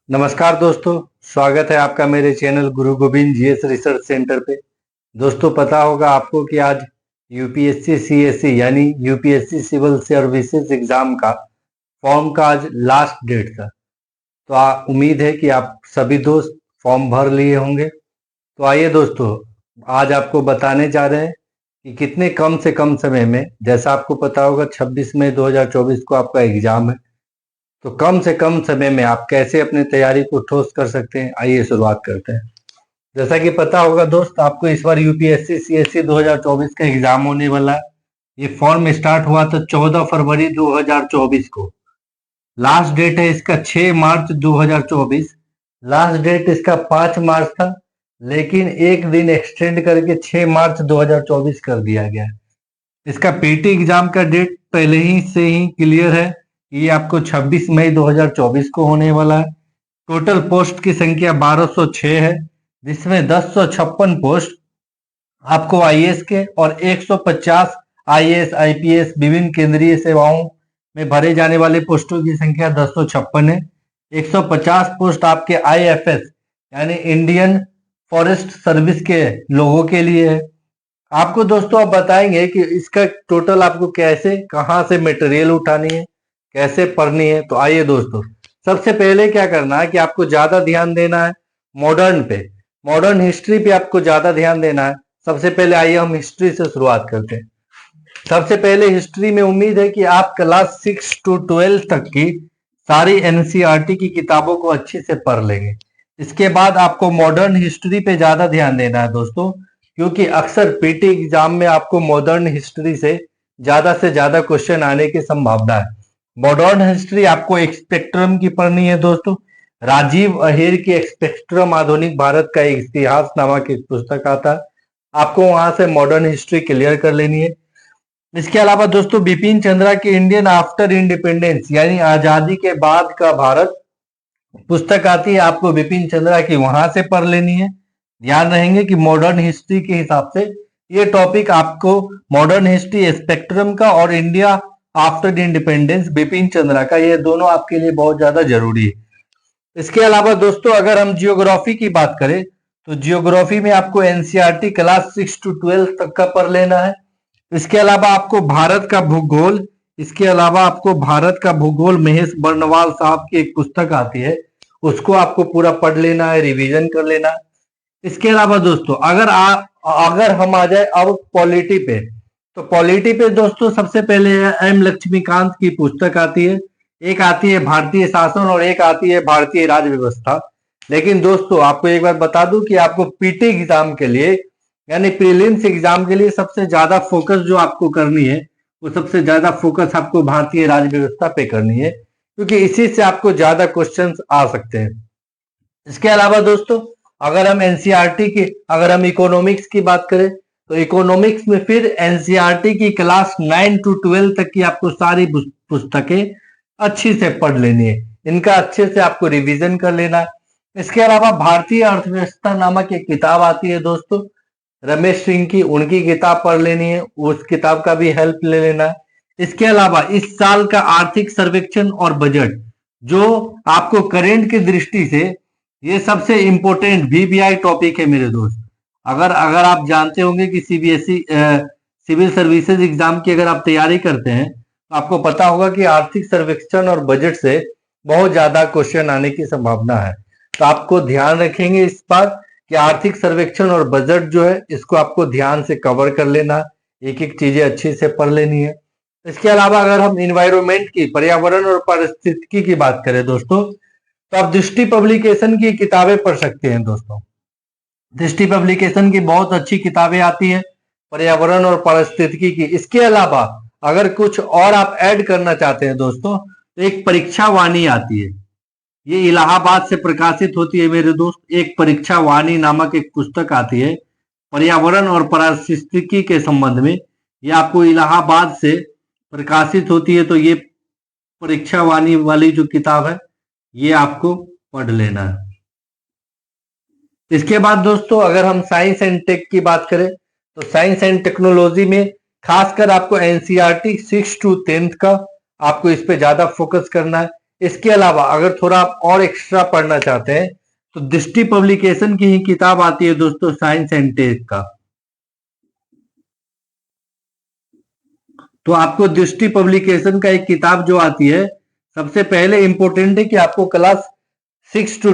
नमस्कार दोस्तों, स्वागत है आपका मेरे चैनल गुरु गोविंद जीएस रिसर्च सेंटर पे। दोस्तों, पता होगा आपको कि आज यूपीएससी सीएससी यानी यूपीएससी सिविल सर्विसेज एग्जाम का फॉर्म का आज लास्ट डेट था। तो उम्मीद है कि आप सभी दोस्त फॉर्म भर लिए होंगे। तो आइए दोस्तों, आज आपको बताने जा रहे हैं कि कितने कम से कम समय में, जैसा आपको पता होगा 26 मई 2024 को आपका एग्जाम है, तो कम से कम समय में आप कैसे अपनी तैयारी को ठोस कर सकते हैं। आइए शुरुआत करते हैं। जैसा कि पता होगा दोस्त, आपको इस बार यूपीएससी सीएससी 2024 का एग्जाम होने वाला है। ये फॉर्म स्टार्ट हुआ था 14 फरवरी 2024 को। लास्ट डेट है इसका 6 मार्च 2024। लास्ट डेट इसका 5 मार्च था, लेकिन एक दिन एक्सटेंड करके 6 मार्च 2024 कर दिया गया है। इसका पीटी एग्जाम का डेट पहले ही से ही क्लियर है। ये आपको 26 मई 2024 को होने वाला है। टोटल पोस्ट की संख्या 1206 है, जिसमें 1056 पोस्ट आपको आईएएस के और 150 आईएएस आईपीएस विभिन्न केंद्रीय सेवाओं में भरे जाने वाले पोस्टों की संख्या 1056 है। 150 पोस्ट आपके आईएफएस यानी इंडियन फॉरेस्ट सर्विस के लोगों के लिए है। आपको दोस्तों अब बताएंगे कि इसका टोटल आपको कैसे, कहां से मटेरियल उठानी है, कैसे पढ़नी है। तो आइए दोस्तों, सबसे पहले क्या करना है कि आपको ज्यादा ध्यान देना है मॉडर्न पे, मॉडर्न हिस्ट्री पे आपको ज्यादा ध्यान देना है। सबसे पहले आइए हम हिस्ट्री से शुरुआत करते हैं। सबसे पहले हिस्ट्री में उम्मीद है कि आप क्लास 6 to 12 तक की सारी एनसीईआरटी की किताबों को अच्छे से पढ़ लेंगे। इसके बाद आपको मॉडर्न हिस्ट्री पे ज्यादा ध्यान देना है दोस्तों, क्योंकि अक्सर पीटी एग्जाम में आपको मॉडर्न हिस्ट्री से ज्यादा क्वेश्चन आने की संभावना है। मॉडर्न हिस्ट्री आपको स्पेक्ट्रम की पढ़नी है दोस्तों। राजीव अहेर की स्पेक्ट्रम आधुनिक भारत का इतिहास नामक एक पुस्तक आता है, आपको वहां से मॉडर्न हिस्ट्री क्लियर कर लेनी है। इसके अलावा दोस्तों बिपिन चंद्रा की इंडियन आफ्टर इंडिपेंडेंस यानी आजादी के बाद का भारत पुस्तक आती है, आपको बिपिन चंद्रा की वहां से पढ़ लेनी है। ध्यान रहेंगे कि मॉडर्न हिस्ट्री के हिसाब से ये टॉपिक आपको मॉडर्न हिस्ट्री स्पेक्ट्रम का और India after independence Bipin Chandra का, ये दोनों आपके लिए बहुत ज्यादा जरूरी है। इसके अलावा दोस्तों अगर हम जियोग्राफी की बात करें तो जियोग्राफी में आपको एनसीईआरटी क्लास 6 to 12 तक का पढ़ लेना है। इसके अलावा आपको भारत का भूगोल, इसके अलावा आपको भारत का भूगोल महेश बर्नवाल साहब की एक पुस्तक आती है, उसको आपको पूरा पढ़ लेना है, रिवीजन कर लेना है। इसके अलावा दोस्तों अगर हम आ जाए अब पॉलिटी पे, तो पॉलिटी पे दोस्तों सबसे पहले एम लक्ष्मीकांत की पुस्तक आती है। एक आती है भारतीय शासन और एक आती है भारतीय राज्य व्यवस्था। लेकिन दोस्तों आपको एक बार बता दूं कि आपको पीटी एग्जाम के लिए यानी प्रीलिम्स एग्जाम के लिए सबसे ज्यादा फोकस जो आपको करनी है, वो सबसे ज्यादा फोकस आपको भारतीय राज्य व्यवस्था पे करनी है, क्योंकि इसी से आपको ज्यादा क्वेश्चंस आ सकते हैं। इसके अलावा दोस्तों अगर हम एनसीईआरटी की, अगर हम इकोनॉमिक्स की बात करें तो इकोनॉमिक्स में फिर एनसीईआरटी की क्लास 9 to 12 तक की आपको सारी पुस्तकें अच्छी से पढ़ लेनी है, इनका अच्छे से आपको रिवीजन कर लेना है। इसके अलावा भारतीय अर्थव्यवस्था नामक एक किताब आती है दोस्तों, रमेश सिंह की, उनकी किताब पढ़ लेनी है, उस किताब का भी हेल्प ले लेना है। इसके अलावा इस साल का आर्थिक सर्वेक्षण और बजट जो आपको करेंट की दृष्टि से ये सबसे इंपॉर्टेंट वीवीआई टॉपिक है मेरे दोस्त। अगर अगर आप जानते होंगे कि सीबीएसई सिविल सर्विसेज एग्जाम की अगर आप तैयारी करते हैं तो आपको पता होगा कि आर्थिक सर्वेक्षण और बजट से बहुत ज्यादा क्वेश्चन आने की संभावना है। तो आपको ध्यान रखेंगे इस बार कि आर्थिक सर्वेक्षण और बजट जो है इसको आपको ध्यान से कवर कर लेना, एक एक चीजें अच्छे से पढ़ लेनी है। इसके अलावा अगर हम इन्वायरमेंट की, पर्यावरण और पारिस्थितिकी की बात करें दोस्तों, तो आप दृष्टि पब्लिकेशन की किताबें पढ़ सकते हैं दोस्तों। दृष्टि पब्लिकेशन की बहुत अच्छी किताबें आती हैं पर्यावरण और पारिस्थितिकी की। इसके अलावा अगर कुछ और आप ऐड करना चाहते हैं दोस्तों, तो एक परीक्षा वाणी आती है, ये इलाहाबाद से प्रकाशित होती है मेरे दोस्त। एक परीक्षा वाणी नामक एक पुस्तक आती है पर्यावरण और पारिस्थितिकी के संबंध में, ये आपको इलाहाबाद से प्रकाशित होती है। तो ये परीक्षा वाणी वाली जो किताब है ये आपको पढ़ लेना है। इसके बाद दोस्तों अगर हम साइंस एंड टेक की बात करें तो साइंस एंड टेक्नोलॉजी में खासकर आपको एनसीईआरटी 6 to 10 का आपको इस पे ज्यादा फोकस करना है। इसके अलावा अगर थोड़ा आप और एक्स्ट्रा पढ़ना चाहते हैं तो दृष्टि पब्लिकेशन की ही किताब आती है दोस्तों, साइंस एंड टेक का। तो आपको दृष्टि पब्लिकेशन का एक किताब जो आती है, सबसे पहले इंपॉर्टेंट है कि आपको क्लास 6 to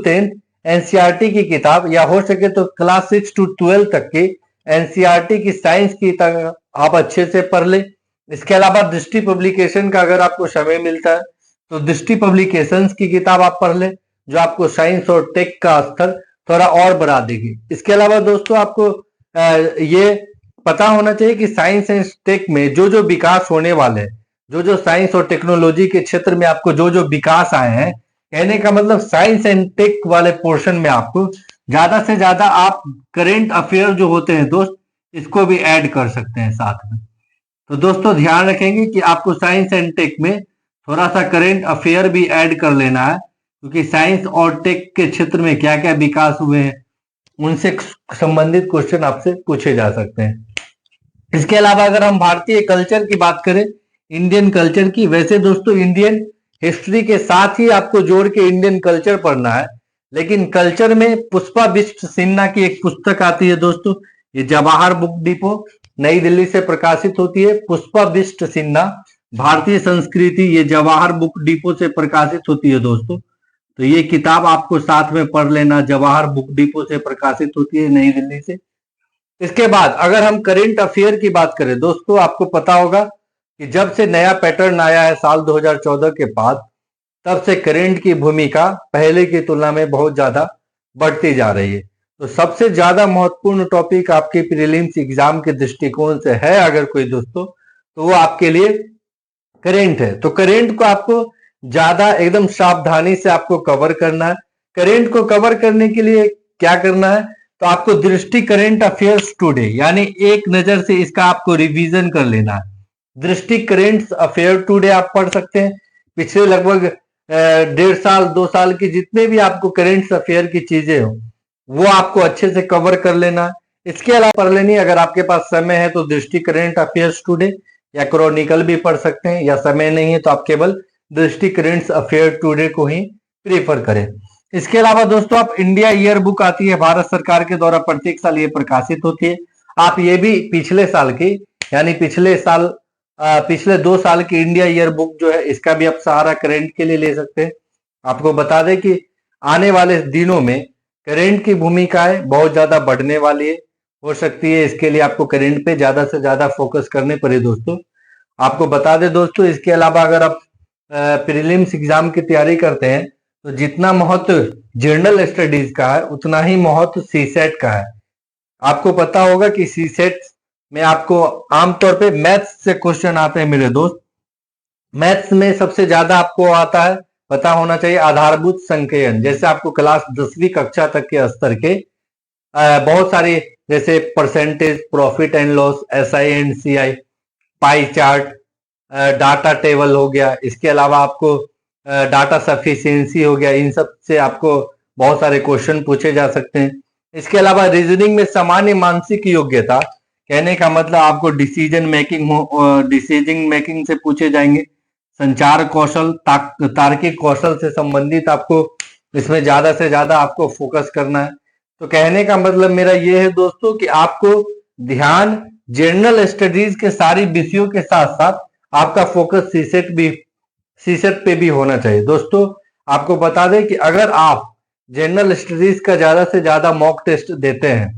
10 एनसीईआरटी की किताब, या हो सके तो क्लास 6 to 12 तक की एनसीईआरटी की साइंस की तक आप अच्छे से पढ़ ले। इसके अलावा दृष्टि पब्लिकेशन का अगर आपको समय मिलता है तो दृष्टि पब्लिकेशंस की किताब आप पढ़ ले, जो आपको साइंस और टेक का स्तर थोड़ा और बढ़ा देगी। इसके अलावा दोस्तों आपको ये पता होना चाहिए कि साइंस एंड टेक में जो जो विकास होने वाले हैं, जो जो साइंस और टेक्नोलॉजी के क्षेत्र में आपको जो जो विकास आए हैं, कहने का मतलब साइंस एंड टेक वाले पोर्शन में आपको ज्यादा से ज्यादा आप करेंट अफेयर जो होते हैं दोस्त, इसको भी ऐड कर सकते हैं साथ में। तो दोस्तों ध्यान रखेंगे कि आपको साइंस एंड टेक में थोड़ा सा करेंट अफेयर भी ऐड कर लेना है, क्योंकि साइंस और टेक के क्षेत्र में क्या क्या विकास हुए हैं उनसे संबंधित क्वेश्चन आपसे पूछे जा सकते हैं। इसके अलावा अगर हम भारतीय कल्चर की बात करें, इंडियन कल्चर की, वैसे दोस्तों इंडियन हिस्ट्री के साथ ही आपको जोड़ के इंडियन कल्चर पढ़ना है, लेकिन कल्चर में पुष्पा बिष्ट सिन्हा की एक पुस्तक आती है दोस्तों, ये जवाहर बुक डिपो नई दिल्ली से प्रकाशित होती है। पुष्पा बिष्ट सिन्हा भारतीय संस्कृति, ये जवाहर बुक डिपो से प्रकाशित होती है दोस्तों। तो ये किताब आपको साथ में पढ़ लेना, जवाहर बुक डिपो से प्रकाशित होती है नई दिल्ली से। इसके बाद अगर हम करेंट अफेयर की बात करें दोस्तों, आपको पता होगा कि जब से नया पैटर्न आया है साल 2014 के बाद, तब से करेंट की भूमिका पहले की तुलना में बहुत ज्यादा बढ़ती जा रही है। तो सबसे ज्यादा महत्वपूर्ण टॉपिक आपके प्रीलिम्स एग्जाम के दृष्टिकोण से है अगर कोई दोस्तों, तो वो आपके लिए करेंट है। तो करेंट को आपको ज्यादा एकदम सावधानी से आपको कवर करना है। करेंट को कवर करने के लिए क्या करना है, तो आपको दृष्टि करेंट अफेयर्स टुडे, यानी एक नजर से इसका आपको रिवीजन कर लेना है। दृष्टि करेंट अफेयर टुडे आप पढ़ सकते हैं। पिछले लगभग 1.5 साल 2 साल की जितने भी आपको करेंट अफेयर की चीजें हो, वो आपको अच्छे से कवर कर लेना है। इसके अलावा पढ़ लेनी, अगर आपके पास समय है तो दृष्टि करेंट अफेयर्स टुडे या क्रॉनिकल भी पढ़ सकते हैं, या समय नहीं है तो आप केवल दृष्टि करेंट अफेयर टुडे को ही प्रीफर करें। इसके अलावा दोस्तों आप इंडिया ईयर बुक आती है भारत सरकार के द्वारा, प्रत्येक साल ये प्रकाशित होती है। आप ये भी पिछले साल की, यानी पिछले 2 साल की इंडिया ईयर बुक जो है, इसका भी आप सहारा करेंट के लिए ले सकते हैं। आपको बता दें कि आने वाले दिनों में करेंट की भूमिकाएं बहुत ज्यादा बढ़ने वाली है, हो सकती है इसके लिए आपको करेंट पे ज्यादा से ज्यादा फोकस करने पड़े दोस्तों। आपको बता दें दोस्तों, इसके अलावा अगर आप प्रीलिम्स एग्जाम की तैयारी करते हैं तो जितना महत्व जनरल स्टडीज का है उतना ही महत्व सीसेट का है। आपको पता होगा कि सीसेट में आपको आमतौर पे मैथ्स से क्वेश्चन आते हैं मेरे दोस्त। मैथ्स में सबसे ज्यादा आपको आता है, पता होना चाहिए, आधारभूत संख्यन। जैसे आपको क्लास 10वीं कक्षा तक के स्तर के बहुत सारे, जैसे percentage, profit and loss, SI and CI, pie chart, data table हो गया। इसके अलावा आपको डाटा सफिशिएंसी हो गया। इन सब से आपको बहुत सारे क्वेश्चन पूछे जा सकते हैं। इसके अलावा रीजनिंग में सामान्य मानसिक योग्यता, कहने का मतलब आपको डिसीजन मेकिंग से पूछे जाएंगे। संचार कौशल, तार्किक कौशल से संबंधित आपको इसमें ज्यादा से ज्यादा आपको फोकस करना है। तो कहने का मतलब मेरा ये है दोस्तों कि आपको ध्यान जनरल स्टडीज के सारी विषयों के साथ साथ आपका फोकस सीसेट पे भी होना चाहिए दोस्तों। आपको बता दें कि अगर आप जनरल स्टडीज का ज्यादा से ज्यादा मॉक टेस्ट देते हैं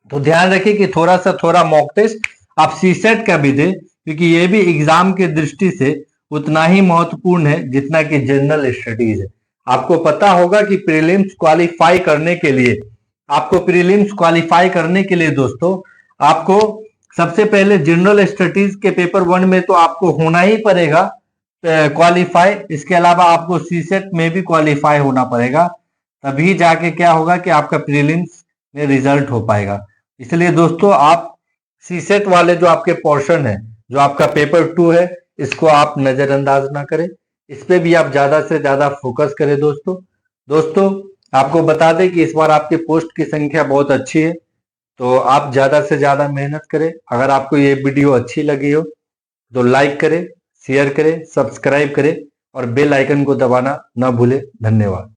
तो ध्यान रखिए कि थोड़ा मॉक टेस्ट आप सीसेट का भी दें, क्योंकि ये भी एग्जाम की दृष्टि से उतना ही महत्वपूर्ण है जितना कि जनरल स्टडीज है। आपको पता होगा कि प्रीलिम्स क्वालिफाई करने के लिए दोस्तों आपको सबसे पहले जनरल स्टडीज के पेपर 1 में तो आपको होना ही पड़ेगा क्वालिफाई। इसके अलावा आपको सीसेट में भी क्वालिफाई होना पड़ेगा, तभी जाके क्या होगा कि आपका प्रीलिम्स में रिजल्ट हो पाएगा। इसलिए दोस्तों आप सीसेट वाले जो आपके पोर्शन है, जो आपका पेपर 2 है, इसको आप नजरअंदाज ना करें, इस पे भी आप ज्यादा से ज्यादा फोकस करें दोस्तों आपको बता दें कि इस बार आपके पोस्ट की संख्या बहुत अच्छी है, तो आप ज्यादा से ज्यादा मेहनत करें। अगर आपको ये वीडियो अच्छी लगी हो तो लाइक करें, शेयर करें, सब्सक्राइब करें और बेल आइकन को दबाना ना भूले। धन्यवाद।